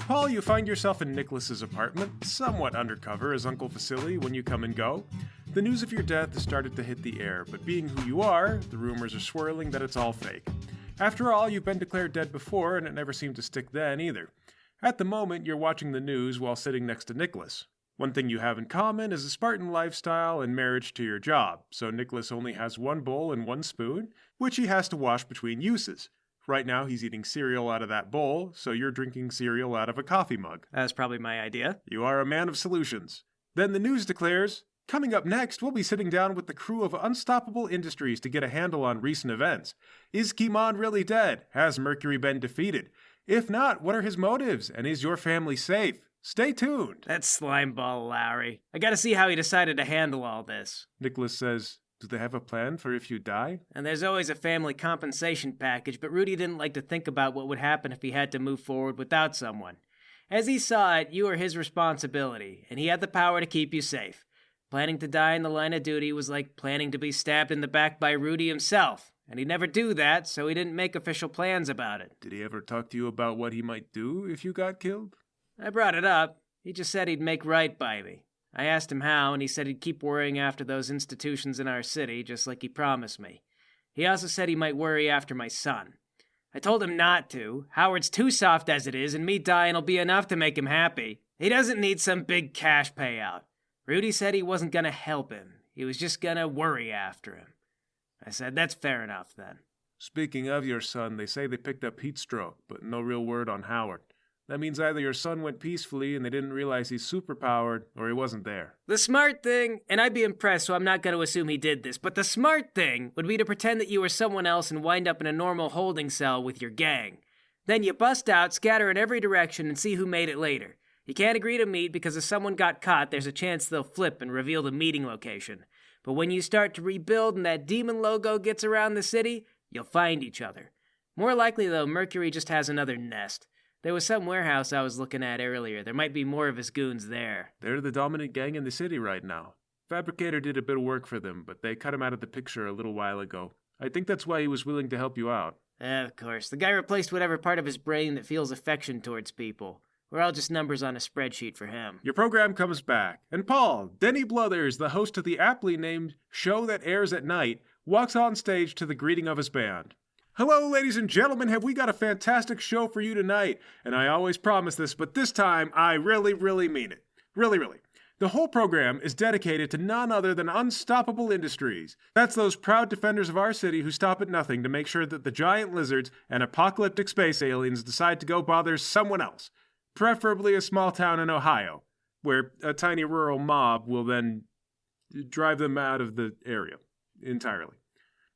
Paul, you find yourself in Nicholas's apartment, somewhat undercover as Uncle Vasily when you come and go. The news of your death has started to hit the air, but being who you are, the rumors are swirling that it's all fake. After all, you've been declared dead before, and it never seemed to stick then either. At the moment, you're watching the news while sitting next to Nicholas. One thing you have in common is a Spartan lifestyle and marriage to your job, so Nicholas only has one bowl and one spoon, which he has to wash between uses. Right now, he's eating cereal out of that bowl, so you're drinking cereal out of a coffee mug. That's probably my idea. You are a man of solutions. Then the news declares, coming up next, we'll be sitting down with the crew of Unstoppable Industries to get a handle on recent events. Is Kimon really dead? Has Mercury been defeated? If not, what are his motives? And is your family safe? Stay tuned. That's slimeball Lowry. I gotta see how he decided to handle all this. Nicholas says, do they have a plan for if you die? And there's always a family compensation package, but Rudy didn't like to think about what would happen if he had to move forward without someone. As he saw it, you were his responsibility, and he had the power to keep you safe. Planning to die in the line of duty was like planning to be stabbed in the back by Rudy himself, and he'd never do that, so he didn't make official plans about it. Did he ever talk to you about what he might do if you got killed? I brought it up. He just said he'd make right by me. I asked him how, and he said he'd keep worrying after those institutions in our city, just like he promised me. He also said he might worry after my son. I told him not to. Howard's too soft as it is, and me dying will be enough to make him happy. He doesn't need some big cash payout. Rudy said he wasn't gonna help him. He was just gonna worry after him. I said, that's fair enough, then. Speaking of your son, they say they picked up heat stroke, but no real word on Howard. That means either your son went peacefully and they didn't realize he's superpowered, or he wasn't there. The smart thing, and I'd be impressed, so I'm not going to assume he did this, but the smart thing would be to pretend that you were someone else and wind up in a normal holding cell with your gang. Then you bust out, scatter in every direction, and see who made it later. You can't agree to meet because if someone got caught, there's a chance they'll flip and reveal the meeting location. But when you start to rebuild and that demon logo gets around the city, you'll find each other. More likely, though, Mercury just has another nest. There was some warehouse I was looking at earlier. There might be more of his goons there. They're the dominant gang in the city right now. Fabricator did a bit of work for them, but they cut him out of the picture a little while ago. I think that's why he was willing to help you out. Of course. The guy replaced whatever part of his brain that feels affection towards people. We're all just numbers on a spreadsheet for him. Your program comes back, and Paul, Denny Bluthers, the host of the aptly named show that airs at night, walks on stage to the greeting of his band. Hello, ladies and gentlemen, have we got a fantastic show for you tonight? And I always promise this, but this time I really mean it. Really. The whole program is dedicated to none other than Unstoppable Industries. That's those proud defenders of our city who stop at nothing to make sure that the giant lizards and apocalyptic space aliens decide to go bother someone else, preferably a small town in Ohio, where a tiny rural mob will then drive them out of the area entirely.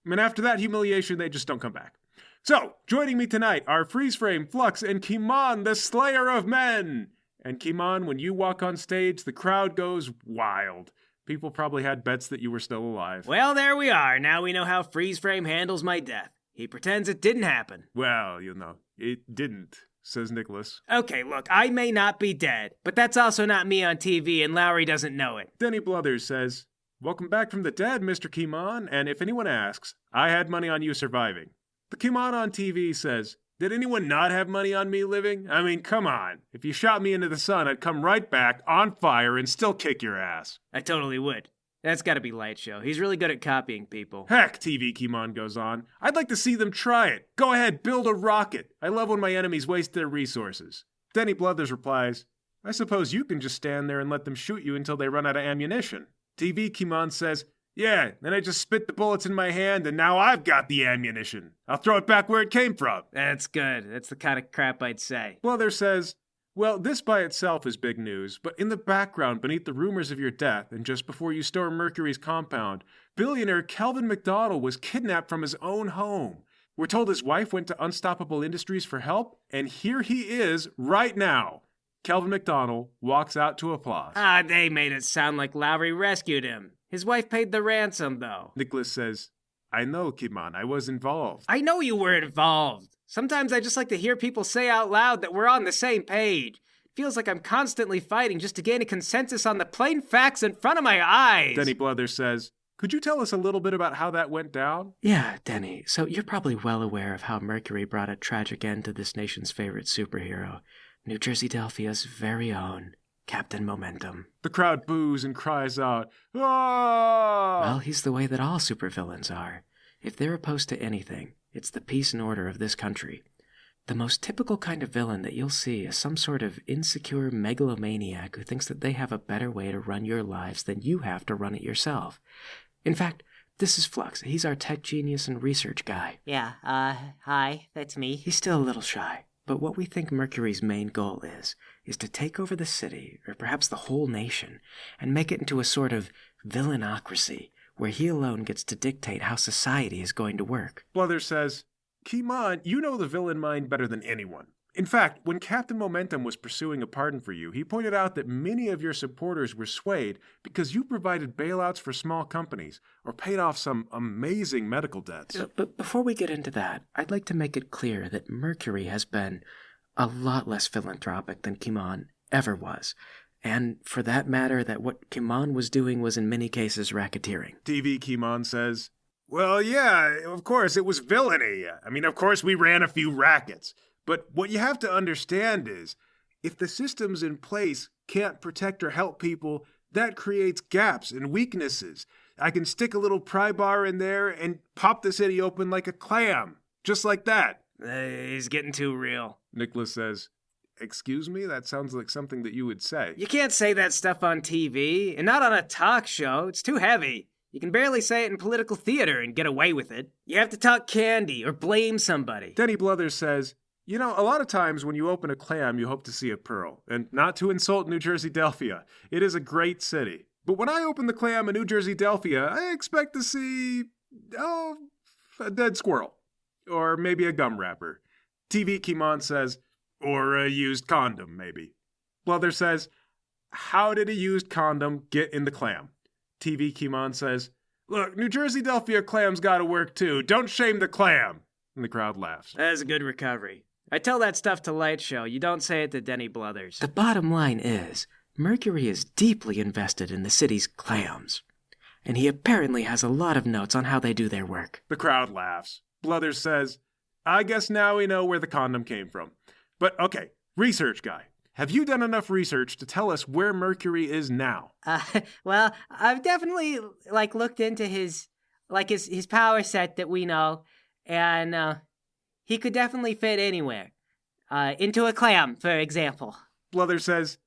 And after that humiliation, they just don't come back. So, joining me tonight are Freeze Frame, Flux, and Kimon, the Slayer of Men. And Kimon, when you walk on stage, the crowd goes wild. People probably had bets that you were still alive. Well, there we are. Now we know how Freeze Frame handles my death. He pretends it didn't happen. Well, it didn't, says Nicholas. Okay, look, I may not be dead, but that's also not me on TV, and Lowry doesn't know it. Denny Bluthers says, welcome back from the dead, Mr. Kimon, and if anyone asks, I had money on you surviving. The Kimon on TV says, did anyone not have money on me living? I mean, come on. If you shot me into the sun, I'd come right back, on fire, and still kick your ass. I totally would. That's gotta be Light Show. He's really good at copying people. Heck, TV Kimon goes on. I'd like to see them try it. Go ahead, build a rocket. I love when my enemies waste their resources. Denny Bluthers replies, I suppose you can just stand there and let them shoot you until they run out of ammunition. TV Kimon says, yeah, then I just spit the bullets in my hand and now I've got the ammunition. I'll throw it back where it came from. That's good. That's the kind of crap I'd say. Bluthers says, well, this by itself is big news, but in the background beneath the rumors of your death and just before you storm Mercury's compound, billionaire Kelvin McDonald was kidnapped from his own home. We're told his wife went to Unstoppable Industries for help, and here he is right now. Kelvin McDonald walks out to applause. They made it sound like Lowry rescued him. His wife paid the ransom, though. Nicholas says, I know, Kimon, I was involved. I know you were involved. Sometimes I just like to hear people say out loud that we're on the same page. It feels like I'm constantly fighting just to gain a consensus on the plain facts in front of my eyes. Denny Bluthers says, could you tell us a little bit about how that went down? Yeah, Denny. So you're probably well aware of how Mercury brought a tragic end to this nation's favorite superhero. New Jersey Delphia's very own Captain Momentum. The crowd boos and cries out, "Ah!" Well, he's the way that all supervillains are. If they're opposed to anything, it's the peace and order of this country. The most typical kind of villain that you'll see is some sort of insecure megalomaniac who thinks that they have a better way to run your lives than you have to run it yourself. In fact, this is Flux. He's our tech genius and research guy. Yeah, hi, that's me. He's still a little shy, but what we think Mercury's main goal is to take over the city, or perhaps the whole nation, and make it into a sort of villainocracy, where he alone gets to dictate how society is going to work. Bluthers says, Kimon, you know the villain mind better than anyone. In fact, when Captain Momentum was pursuing a pardon for you, he pointed out that many of your supporters were swayed because you provided bailouts for small companies or paid off some amazing medical debts. But before we get into that, I'd like to make it clear that Mercury has been a lot less philanthropic than Kimon ever was. And for that matter, that what Kimon was doing was in many cases racketeering. TV Kimon says, well, yeah, of course, it was villainy. I mean, of course, we ran a few rackets. But what you have to understand is, if the systems in place can't protect or help people, that creates gaps and weaknesses. I can stick a little pry bar in there and pop the city open like a clam. Just like that. He's getting too real. Nicholas says, excuse me? That sounds like something that you would say. You can't say that stuff on TV, and not on a talk show. It's too heavy. You can barely say it in political theater and get away with it. You have to talk candy or blame somebody. Denny Bluthers says, you know, a lot of times when you open a clam, you hope to see a pearl. And not to insult New Jersey Delphia, it is a great city. But when I open the clam in New Jersey Delphia, I expect to see, a dead squirrel. Or maybe a gum wrapper. TV Kimon says, or a used condom, maybe. Bluthers says, how did a used condom get in the clam? TV Kimon says, look, New Jersey Delphia clam's gotta work too. Don't shame the clam. And the crowd laughs. That's a good recovery. I tell that stuff to Light Show. You don't say it to Denny Bluthers. The bottom line is, Mercury is deeply invested in the city's clams. And he apparently has a lot of notes on how they do their work. The crowd laughs. Bluthers says, I guess now we know where the condom came from. But okay, research guy. Have you done enough research to tell us where Mercury is now? Well, I've definitely, looked into his power set that we know, and, he could definitely fit anywhere. Into a clam, for example. Bluthers says,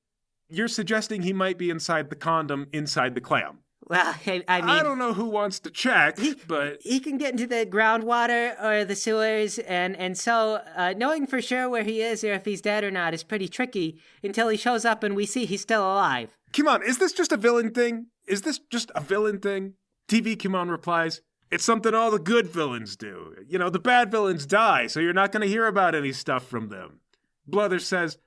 you're suggesting he might be inside the condom inside the clam. Well, I mean... I don't know who wants to check, but... He can get into the groundwater or the sewers, and so knowing for sure where he is or if he's dead or not is pretty tricky until he shows up and we see he's still alive. Kimon, is this just a villain thing? Is this just a villain thing? TV Kimon replies, it's something all the good villains do. You know, the bad villains die, so you're not going to hear about any stuff from them. Bluthers says,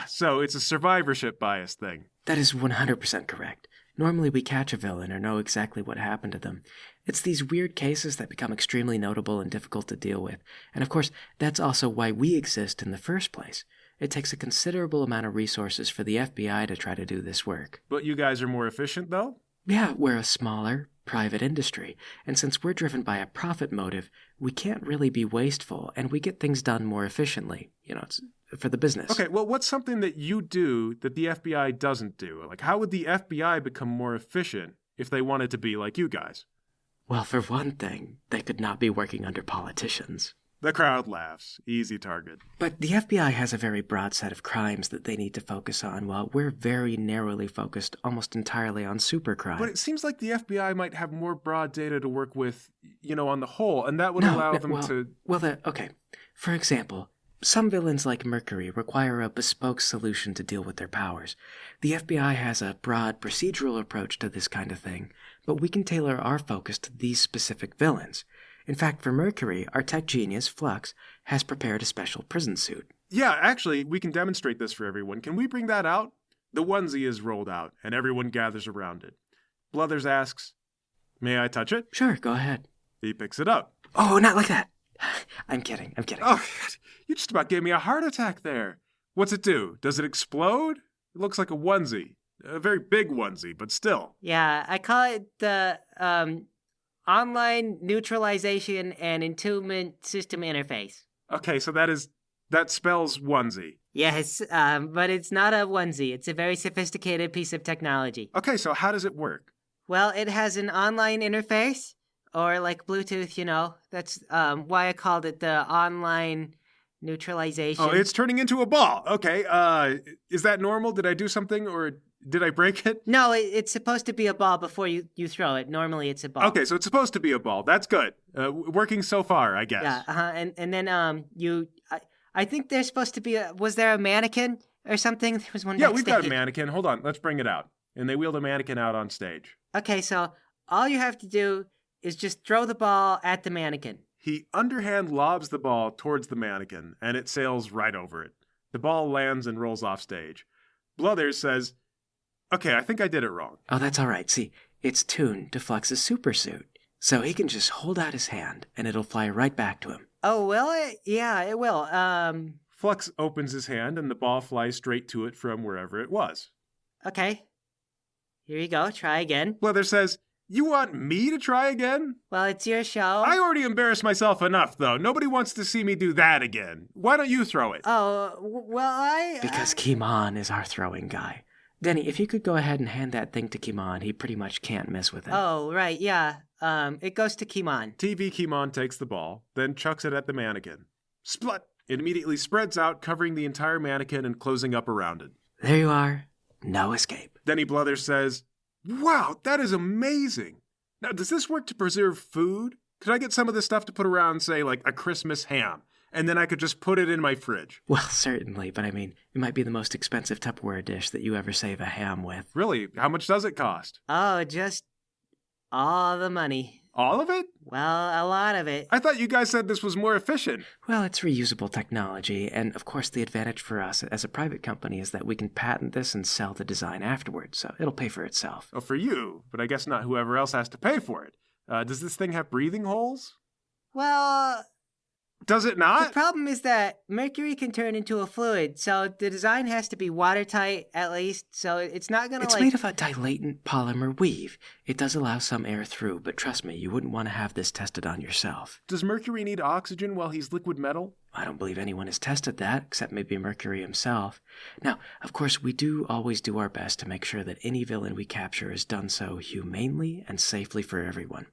so it's a survivorship bias thing. That is 100% correct. Normally we catch a villain or know exactly what happened to them. It's these weird cases that become extremely notable and difficult to deal with. And of course, that's also why we exist in the first place. It takes a considerable amount of resources for the FBI to try to do this work. But you guys are more efficient, though? Yeah, we're a smaller, private industry. And since we're driven by a profit motive, we can't really be wasteful, and we get things done more efficiently. You know, it's for the business. Okay, well, what's something that you do that the FBI doesn't do? Like, how would the FBI become more efficient if they wanted to be like you guys? Well, for one thing, they could not be working under politicians. The crowd laughs. Easy target. But the FBI has a very broad set of crimes that they need to focus on, while we're very narrowly focused almost entirely on supercrime. But it seems like the FBI might have more broad data to work with, you know, on the whole, and that would allow them to... Okay. For example, some villains like Mercury require a bespoke solution to deal with their powers. The FBI has a broad procedural approach to this kind of thing, but we can tailor our focus to these specific villains. In fact, for Mercury, our tech genius, Flux, has prepared a special prison suit. Yeah, actually, we can demonstrate this for everyone. Can we bring that out? The onesie is rolled out, and everyone gathers around it. Bluthers asks, may I touch it? Sure, go ahead. He picks it up. Oh, not like that. I'm kidding. Oh, you just about gave me a heart attack there. What's it do? Does it explode? It looks like a onesie. A very big onesie, but still. Yeah, I call it the, Online Neutralization and Entombment System Interface. Okay, so that is That spells onesie. Yes, but it's not a onesie. It's a very sophisticated piece of technology. Okay, so how does it work? Well, it has an online interface, or like Bluetooth, you know. That's why I called it the online neutralization. Oh, it's turning into a ball. Okay, is that normal? Did I do something, or did I break it? No, it's supposed to be a ball before you throw it. Normally, it's a ball. Okay, so it's supposed to be a ball. That's good. Working so far, I guess. Yeah, and then I think there's supposed to be was there a mannequin or something? There was one. Yeah, we've got a backstage. mannequin. Hold on, let's bring it out. And they wheeled a mannequin out on stage. Okay, so all you have to do is just throw the ball at the mannequin. He underhand lobs the ball towards the mannequin, and it sails right over it. The ball lands and rolls off stage. Bluthers says, "Okay, I think I did it wrong." Oh, that's all right. See, it's tuned to Flux's supersuit. So he can just hold out his hand, and it'll fly right back to him. Oh, will it? Yeah, it will. Flux opens his hand, and the ball flies straight to it from wherever it was. Okay. Here you go. Try again. Bluthers says, "You want me to try again?" Well, it's your show. I already embarrassed myself enough, though. Nobody wants to see me do that again. Why don't you throw it? Oh, well, Because Kimon is our throwing guy. Denny, if you could go ahead and hand that thing to Kimon, he pretty much can't mess with it. Oh, right, yeah. It goes to Kimon. TV Kimon takes the ball, then chucks it at the mannequin. Splut! It immediately spreads out, covering the entire mannequin and closing up around it. There you are. No escape. Denny Bluthers says, "Wow, that is amazing. Now, does this work to preserve food? Could I get some of this stuff to put around, say, like a Christmas ham, and then I could just put it in my fridge?" Well, certainly, but I mean, it might be the most expensive Tupperware dish that you ever save a ham with. Really? How much does it cost? Oh, just all the money. All of it? Well, a lot of it. I thought you guys said this was more efficient. Well, it's reusable technology, and of course the advantage for us as a private company is that we can patent this and sell the design afterwards, so it'll pay for itself. Oh, for you, but I guess not whoever else has to pay for it. Does this thing have breathing holes? Well, Does it the not? problem is that mercury can turn into a fluid, so the design has to be watertight at least, so it's not gonna It's made of a dilatant polymer weave. It does allow some air through, but trust me, you wouldn't want to have this tested on yourself. Does Mercury need oxygen while he's liquid metal? I don't believe anyone has tested that, except maybe Mercury himself. Now, of course, we do always do our best to make sure that any villain we capture is done so humanely and safely for everyone.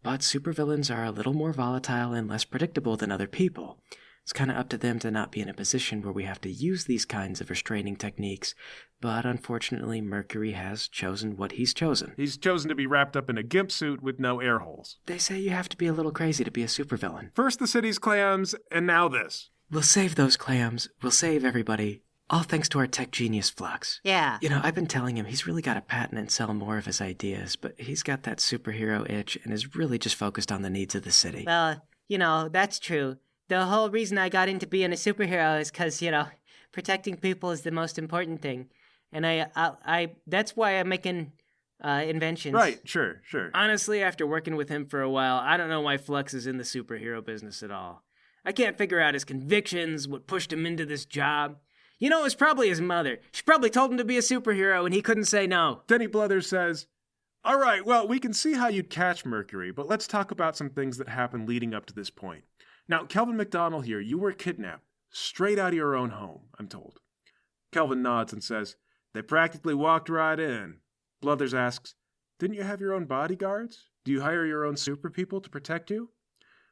But supervillains are a little more volatile and less predictable than other people. It's kind of up to them to not be in a position where we have to use these kinds of restraining techniques, but unfortunately Mercury has chosen what he's chosen. He's chosen to be wrapped up in a gimp suit with no air holes. They say you have to be a little crazy to be a supervillain. First the city's clams, and now this. We'll save those clams, we'll save everybody, all thanks to our tech genius Flux. Yeah. You know, I've been telling him he's really got to patent and sell more of his ideas, but he's got that superhero itch and is really just focused on the needs of the city. Well, you know, that's true. The whole reason I got into being a superhero is because, you know, protecting people is the most important thing. And I that's why I'm making inventions. Right, sure. Honestly, after working with him for a while, I don't know why Flux is in the superhero business at all. I can't figure out his convictions, what pushed him into this job. You know, it was probably his mother. She probably told him to be a superhero and he couldn't say no. Denny Bluthers says, "All right, well, we can see how you'd catch Mercury, but let's talk about some things that happened leading up to this point. Now, Kelvin McDonald here, you were kidnapped, straight out of your own home, I'm told." Kelvin nods and says, "They practically walked right in." Bluthers asks, "Didn't you have your own bodyguards? Do you hire your own super people to protect you?"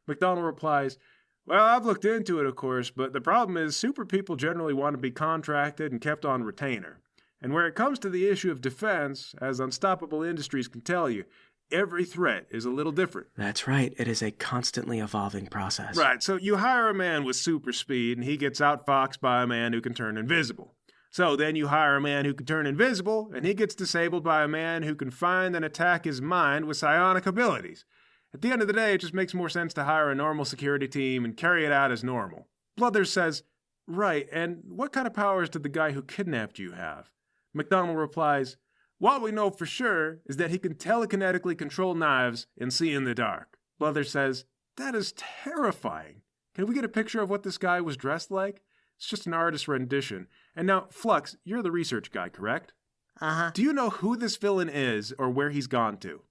McDonald replies, "Well, I've looked into it, of course, but the problem is super people generally want to be contracted and kept on retainer. And where it comes to the issue of defense, as Unstoppable Industries can tell you, every threat is a little different." That's right, it is a constantly evolving process. Right, so you hire a man with super speed, and he gets outfoxed by a man who can turn invisible. So then you hire a man who can turn invisible, and he gets disabled by a man who can find and attack his mind with psionic abilities. At the end of the day, it just makes more sense to hire a normal security team and carry it out as normal. Bluthers says, "Right, and what kind of powers did the guy who kidnapped you have?" McDonald replies, "What we know for sure is that he can telekinetically control knives and see in the dark." Bluthers says, "That is terrifying. Can we get a picture of what this guy was dressed like?" It's just an artist's rendition. And now, Flux, you're the research guy, correct? Uh-huh. Do you know who this villain is or where he's gone to?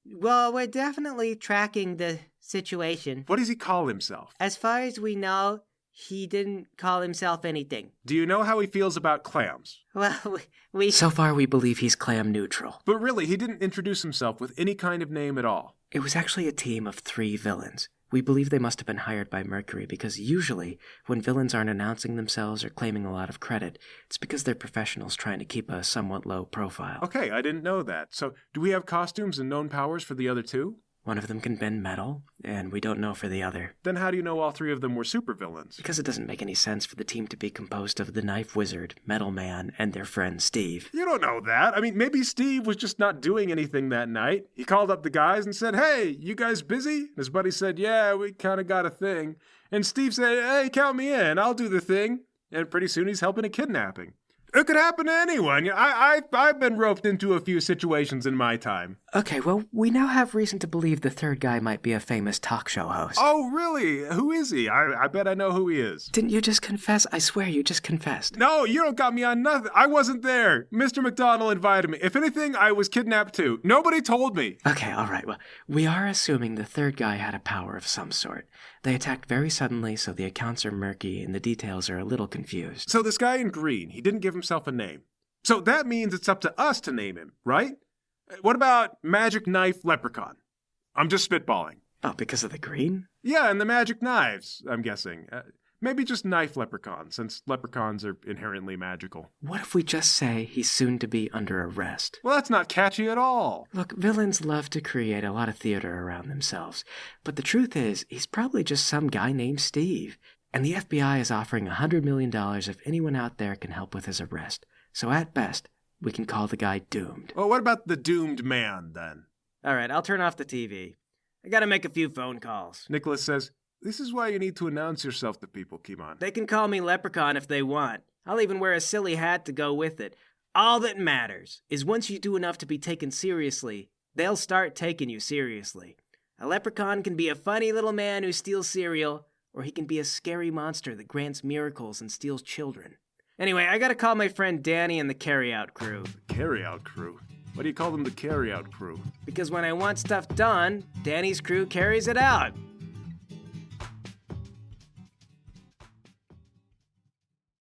Well, we're definitely tracking the situation. What does he call himself? As far as we know, he didn't call himself anything. Do you know how he feels about clams? Well, we... So far, we believe he's clam neutral. But really, he didn't introduce himself with any kind of name at all. It was actually a team of 3 villains. We believe they must have been hired by Mercury because usually, when villains aren't announcing themselves or claiming a lot of credit, it's because they're professionals trying to keep a somewhat low profile. Okay, I didn't know that. So, do we have costumes and known powers for the other 2? One of them can bend metal, and we don't know for the other. Then how do you know all 3 of them were supervillains? Because it doesn't make any sense for the team to be composed of the Knife Wizard, Metal Man, and their friend Steve. You don't know that. I mean, maybe Steve was just not doing anything that night. He called up the guys and said, "Hey, you guys busy?" And his buddy said, "Yeah, we kind of got a thing." And Steve said, "Hey, count me in. I'll do the thing." And pretty soon he's helping a kidnapping. It could happen to anyone. I've been roped into a few situations in my time. Okay, well, we now have reason to believe the third guy might be a famous talk show host. Oh, really? Who is he? I bet I know who he is. Didn't you just confess? I swear you just confessed. No, you don't got me on nothing. I wasn't there. Mr. McDonald invited me. If anything, I was kidnapped too. Nobody told me. Okay, all right. Well, we are assuming the third guy had a power of some sort. They attacked very suddenly, so the accounts are murky and the details are a little confused. So this guy in green, he didn't give himself a name. So that means it's up to us to name him, right? What about Magic Knife Leprechaun? I'm just spitballing. Oh, because of the green? Yeah, and the magic knives, I'm guessing. Maybe just Knife Leprechaun, since leprechauns are inherently magical. What if we just say he's soon to be under arrest? Well, that's not catchy at all. Look, villains love to create a lot of theater around themselves. But the truth is, he's probably just some guy named Steve. And the FBI is offering $100 million if anyone out there can help with his arrest. So at best, we can call the guy doomed. Well, what about the doomed man, then? All right, I'll turn off the TV. I gotta make a few phone calls. Nicholas says, "This is why you need to announce yourself to people, Kimon." They can call me Leprechaun if they want. I'll even wear a silly hat to go with it. All that matters is once you do enough to be taken seriously, they'll start taking you seriously. A leprechaun can be a funny little man who steals cereal, or he can be a scary monster that grants miracles and steals children. Anyway, I gotta call my friend Danny and the carry-out crew. Carry-out crew? Why do you call them the carry-out crew? Because when I want stuff done, Danny's crew carries it out.